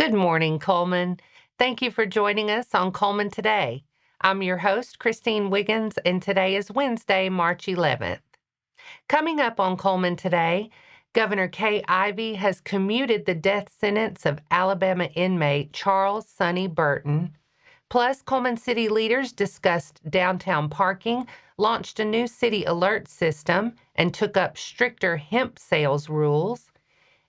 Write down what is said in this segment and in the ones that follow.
Good morning, Cullman. Thank you for joining us on Cullman Today. I'm your host, Christine Wiggins, and today is Wednesday, March 11th. Coming up on Cullman Today, Governor Ivey has commuted the death sentence of Alabama inmate Sonny Burton. Plus, Cullman City leaders discussed downtown parking, launched a new city alert system, and took up stricter hemp sales rules.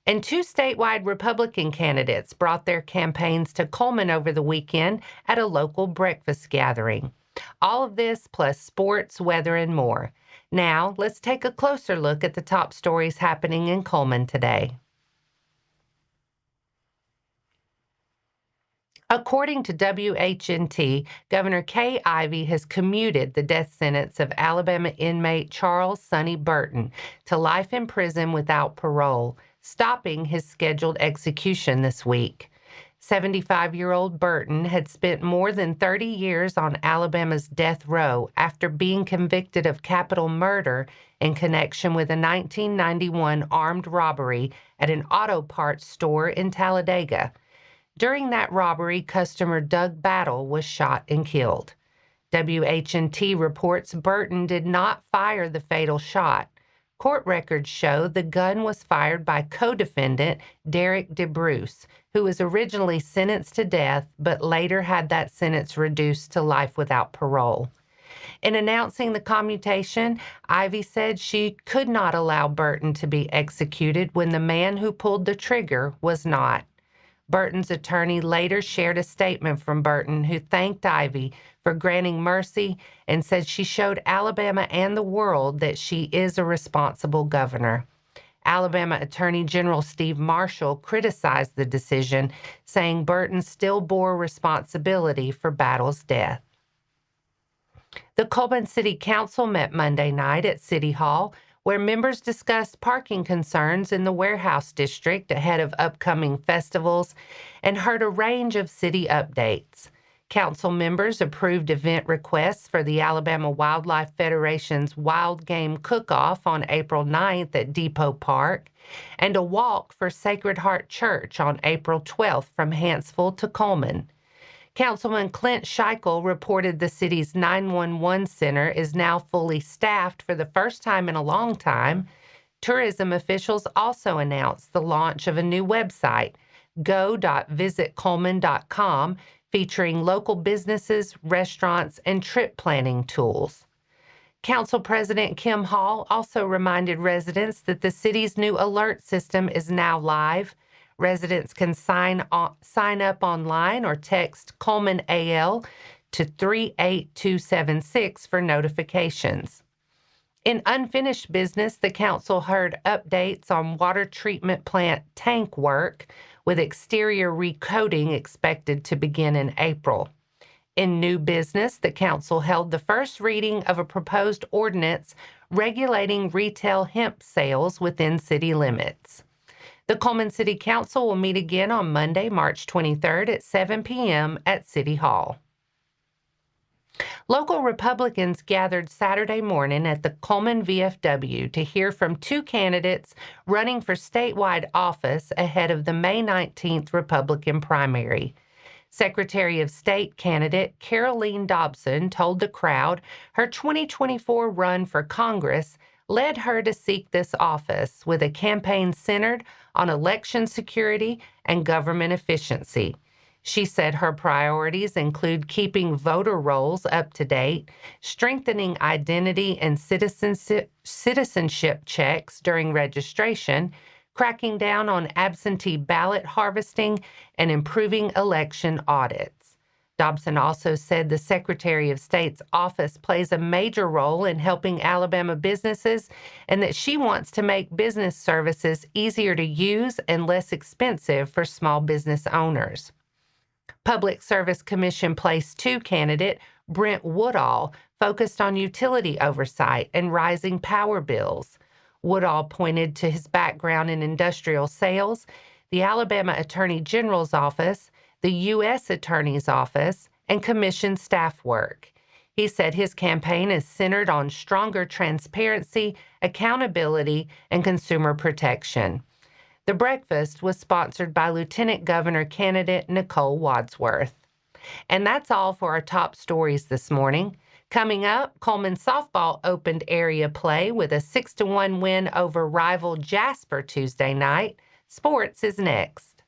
And two statewide Republican candidates brought their campaigns to Cullman over the weekend at a local breakfast gathering. All of this plus sports, weather, and more. Now, let's take a closer look at the top stories happening in Cullman today. According to WHNT, Governor Ivey has commuted the death sentence of Alabama inmate Sonny Burton to life in prison without parole, stopping his scheduled execution this week. 75-year-old Burton had spent more than 30 years on Alabama's death row after being convicted of capital murder in connection with a 1991 armed robbery at an auto parts store in Talladega. During that robbery, customer Doug Battle was shot and killed. WHNT reports Burton did not fire the fatal shot. Court records show the gun was fired by co-defendant Derek DeBruce, who was originally sentenced to death but later had that sentence reduced to life without parole. In announcing the commutation, Ivey said she could not allow Burton to be executed when the man who pulled the trigger was not. Burton's attorney later shared a statement from Burton, who thanked Ivey for granting mercy and said she showed Alabama and the world that she is a responsible governor. Alabama Attorney General Steve Marshall criticized the decision, saying Burton still bore responsibility for Battle's death. The Cullman City Council met Monday night at City Hall, where members discussed parking concerns in the warehouse district ahead of upcoming festivals and heard a range of city updates. Council members approved event requests for the Alabama Wildlife Federation's Wild Game Cook-Off on April 9th at Depot Park and a walk for Sacred Heart Church on April 12th from Hanceville to Cullman. Councilman Clint Scheichel reported the city's 911 center is now fully staffed for the first time in a long time. Tourism officials also announced the launch of a new website, go.visitcullman.com, featuring local businesses, restaurants, and trip planning tools. Council President Kim Hall also reminded residents that the city's new alert system is now live. Residents can sign up online or text Cullman AL to 38276 for notifications. In unfinished business, the council heard updates on water treatment plant tank work, with exterior recoating expected to begin in April. In new business, the council held the first reading of a proposed ordinance regulating retail hemp sales within city limits. The Cullman City Council will meet again on Monday, March 23rd at 7 p.m. at City Hall. Local Republicans gathered Saturday morning at the Cullman VFW to hear from two candidates running for statewide office ahead of the May 19th Republican primary. Secretary of State candidate Caroline Dobson told the crowd her 2024 run for Congress led her to seek this office with a campaign centered on election security and government efficiency. She said her priorities include keeping voter rolls up to date, strengthening identity and citizenship checks during registration, cracking down on absentee ballot harvesting, and improving election audits. Dobson also said the Secretary of State's office plays a major role in helping Alabama businesses and that she wants to make business services easier to use and less expensive for small business owners. Public Service Commission Place 2 candidate Brent Woodall focused on utility oversight and rising power bills. Woodall pointed to his background in industrial sales, the Alabama Attorney General's office, the U.S. Attorney's Office, and Commission staff work. He said his campaign is centered on stronger transparency, accountability, and consumer protection. The breakfast was sponsored by Lieutenant Governor candidate Nicole Wadsworth. And that's all for our top stories this morning. Coming up, Cullman softball opened area play with a 6-1 win over rival Jasper Tuesday night. Sports is next.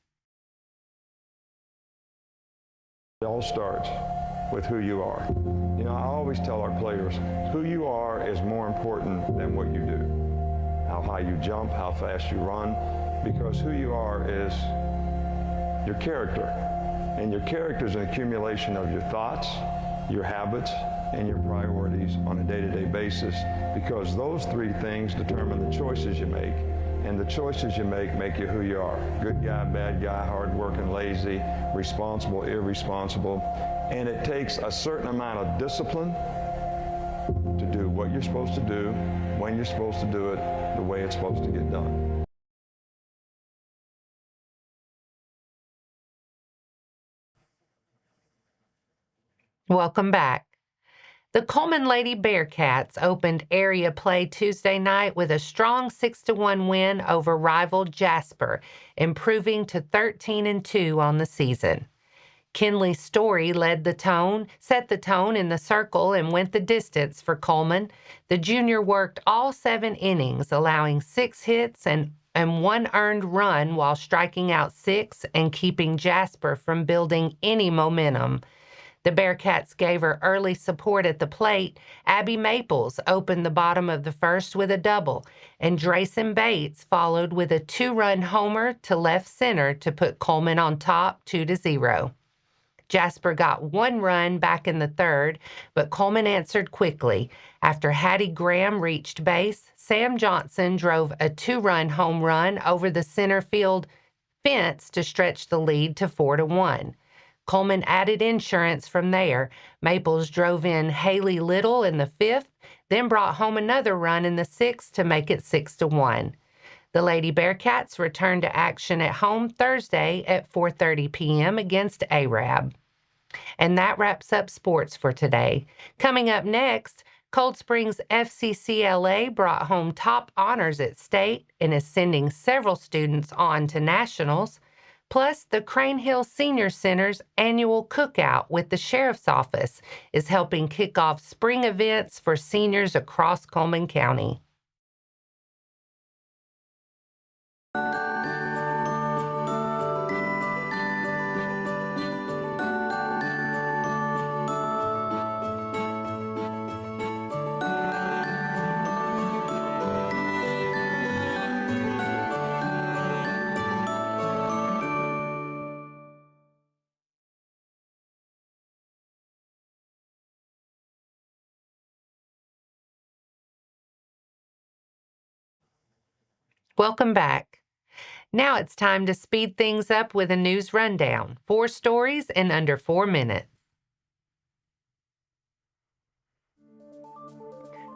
It all starts with who you are. You know, I always tell our players, who you are is more important than what you do. How high you jump, how fast you run, because who you are is your character. And your character is an accumulation of your thoughts, your habits, and your priorities on a day-to-day basis, because those three things determine the choices you make. And the choices you make you who you are. Good guy, bad guy, hardworking, lazy, responsible, irresponsible. And it takes a certain amount of discipline to do what you're supposed to do, when you're supposed to do it, the way it's supposed to get done. Welcome back. The Cullman Lady Bearcats opened area play Tuesday night with a strong 6-1 win over rival Jasper, improving to 13-2 on the season. Kinley Story set the tone in the circle and went the distance for Cullman. The junior worked all 7 innings, allowing 6 hits and 1 earned run while striking out 6 and keeping Jasper from building any momentum. The Bearcats gave her early support at the plate. Abby Maples opened the bottom of the first with a double, and Drayson Bates followed with a 2-run homer to left center to put Cullman on top 2-0. Jasper got 1 run back in the third, but Cullman answered quickly. After Hattie Graham reached base, Sam Johnson drove a 2-run home run over the center field fence to stretch the lead to 4-1. Cullman added insurance from there. Maples drove in Haley Little in the 5th, then brought home another run in the 6th to make it 6-1. The Lady Bearcats returned to action at home Thursday at 4:30 p.m. against Arab. And that wraps up sports for today. Coming up next, Cold Springs FCCLA brought home top honors at state and is sending several students on to nationals. Plus, the Crane Hill Senior Center's annual cookout with the Sheriff's Office is helping kick off spring events for seniors across Cullman County. Welcome back. Now it's time to speed things up with a news rundown. 4 stories in under 4 minutes.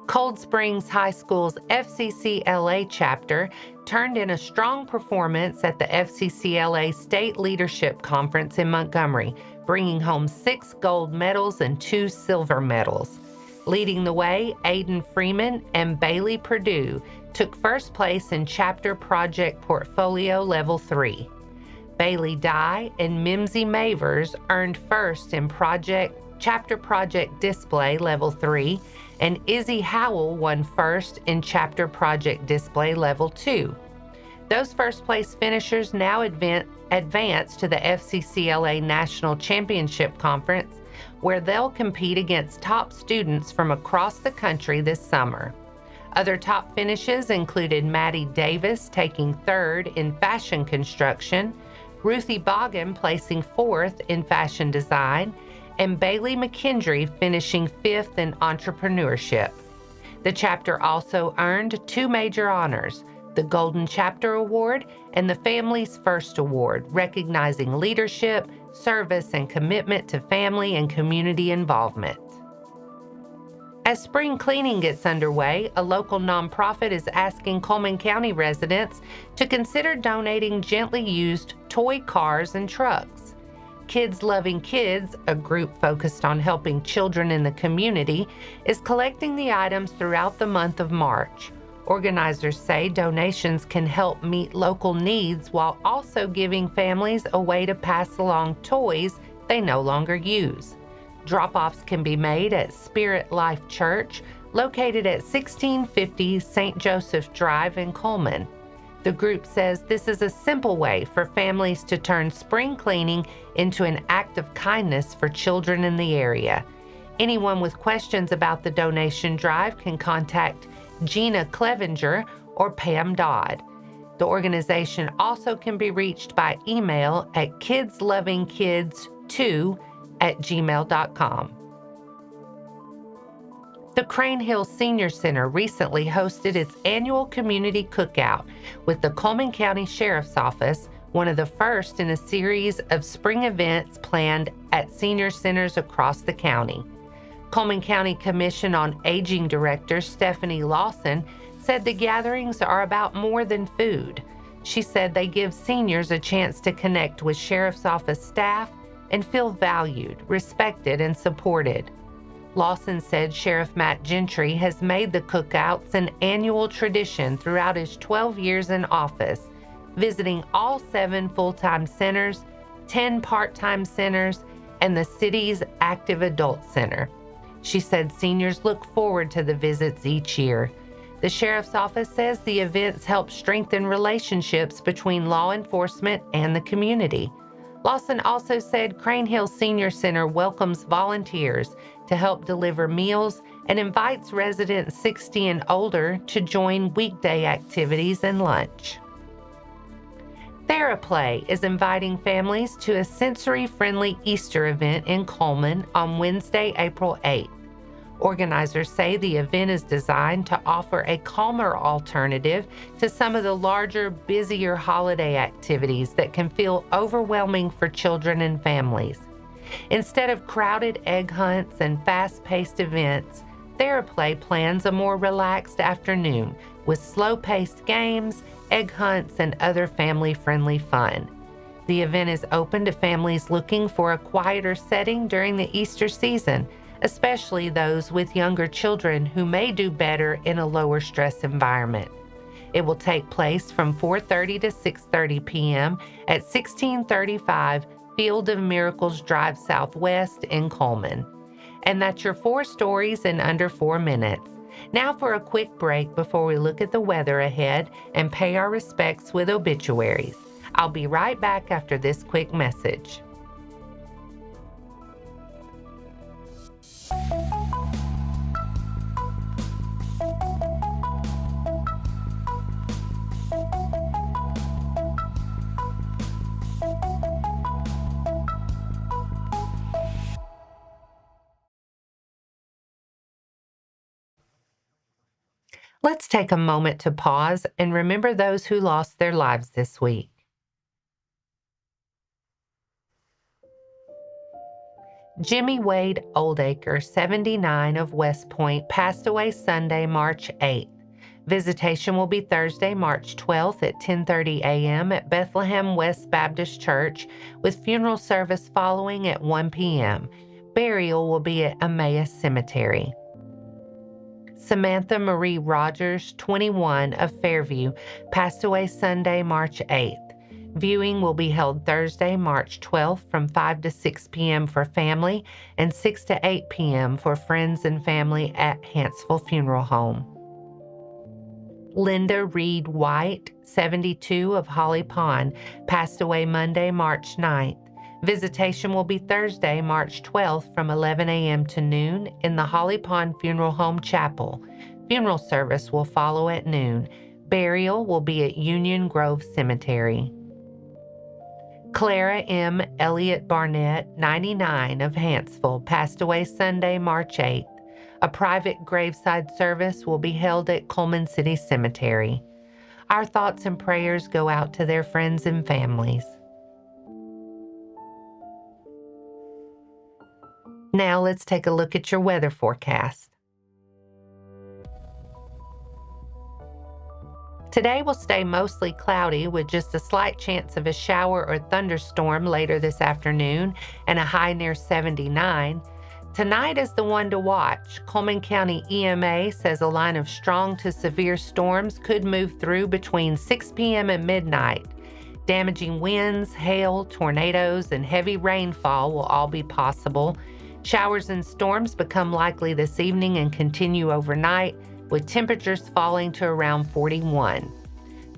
Cold Springs High School's FCCLA chapter turned in a strong performance at the FCCLA State Leadership Conference in Montgomery, bringing home 6 gold medals and 2 silver medals. Leading the way, Aiden Freeman and Bailey Perdue took first place in Chapter Project Portfolio Level 3. Bailey Dye and Mimsy Mavers earned first in Chapter Project Display Level 3, and Izzy Howell won first in Chapter Project Display Level 2. Those first-place finishers now advance to the FCCLA National Championship Conference, where they'll compete against top students from across the country this summer. Other top finishes included Maddie Davis taking 3rd in fashion construction, Ruthie Boggin placing 4th in fashion design, and Bailey McKendry finishing 5th in entrepreneurship. The chapter also earned 2 major honors, the Golden Chapter Award and the Family's First Award, recognizing leadership, service, and commitment to family and community involvement. As spring cleaning gets underway, a local nonprofit is asking Cullman County residents to consider donating gently used toy cars and trucks. Kids Loving Kids, a group focused on helping children in the community, is collecting the items throughout the month of March. Organizers say donations can help meet local needs while also giving families a way to pass along toys they no longer use. Drop-offs can be made at Spirit Life Church, located at 1650 St. Joseph Drive in Cullman. The group says this is a simple way for families to turn spring cleaning into an act of kindness for children in the area. Anyone with questions about the donation drive can contact Gina Clevenger or Pam Dodd. The organization also can be reached by email at kidslovingkids2@gmail.com. The Crane Hill Senior Center recently hosted its annual community cookout with the Cullman County Sheriff's Office, one of the first in a series of spring events planned at senior centers across the county. Cullman County Commission on Aging Director Stephanie Lawson said the gatherings are about more than food. She said they give seniors a chance to connect with Sheriff's Office staff and feel valued, respected, and supported. Lawson said Sheriff Matt Gentry has made the cookouts an annual tradition throughout his 12 years in office, visiting all 7 full-time centers, 10 part-time centers, and the city's active adult center. She said seniors look forward to the visits each year. The Sheriff's Office says the events help strengthen relationships between law enforcement and the community. Lawson also said Crane Hill Senior Center welcomes volunteers to help deliver meals and invites residents 60 and older to join weekday activities and lunch. TheraPlay is inviting families to a sensory-friendly Easter event in Cullman on Wednesday, April 8th. Organizers say the event is designed to offer a calmer alternative to some of the larger, busier holiday activities that can feel overwhelming for children and families. Instead of crowded egg hunts and fast-paced events, TheraPlay plans a more relaxed afternoon with slow-paced games, egg hunts, and other family-friendly fun. The event is open to families looking for a quieter setting during the Easter season, especially those with younger children who may do better in a lower stress environment. It will take place from 4:30 to 6:30 p.m. at 1635 Field of Miracles Drive Southwest in Cullman. And that's your 4 stories in under 4 minutes. Now for a quick break before we look at the weather ahead and pay our respects with obituaries. I'll be right back after this quick message. Let's take a moment to pause and remember those who lost their lives this week. Jimmy Wade Oldacre, 79 of West Point, passed away Sunday, March 8th. Visitation will be Thursday, March 12th at 10:30 a.m. at Bethlehem West Baptist Church, with funeral service following at 1 p.m. Burial will be at Emmaus Cemetery. Samantha Marie Rogers, 21 of Fairview, passed away Sunday, March 8th. Viewing will be held Thursday, March 12th from 5 to 6 p.m. for family and 6 to 8 p.m. for friends and family at Hanceville Funeral Home. Linda Reed White, 72 of Holly Pond, passed away Monday, March 9th. Visitation will be Thursday, March 12th from 11 a.m. to noon in the Holly Pond Funeral Home Chapel. Funeral service will follow at noon. Burial will be at Union Grove Cemetery. Clara M. Elliott Barnett, 99 of Hanceville, passed away Sunday, March 8th. A private graveside service will be held at Cullman City Cemetery. Our thoughts and prayers go out to their friends and families. Now let's take a look at your weather forecast. Today will stay mostly cloudy with just a slight chance of a shower or thunderstorm later this afternoon and a high near 79. Tonight is the one to watch. Cullman County EMA says a line of strong to severe storms could move through between 6 p.m. and midnight. Damaging winds, hail, tornadoes, and heavy rainfall will all be possible. Showers and storms become likely this evening and continue overnight, with temperatures falling to around 41.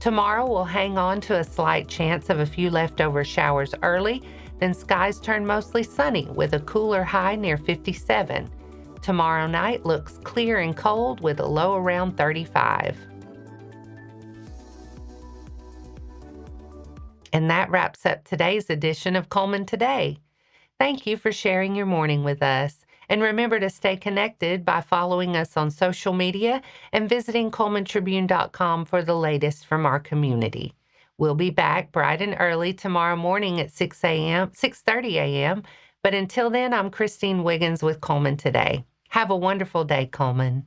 Tomorrow we'll hang on to a slight chance of a few leftover showers early, then skies turn mostly sunny with a cooler high near 57. Tomorrow night looks clear and cold with a low around 35. And that wraps up today's edition of Cullman Today. Thank you for sharing your morning with us. And remember to stay connected by following us on social media and visiting CullmanTribune.com for the latest from our community. We'll be back bright and early tomorrow morning at 6:30 a.m. But until then, I'm Christine Wiggins with Cullman Today. Have a wonderful day, Cullman.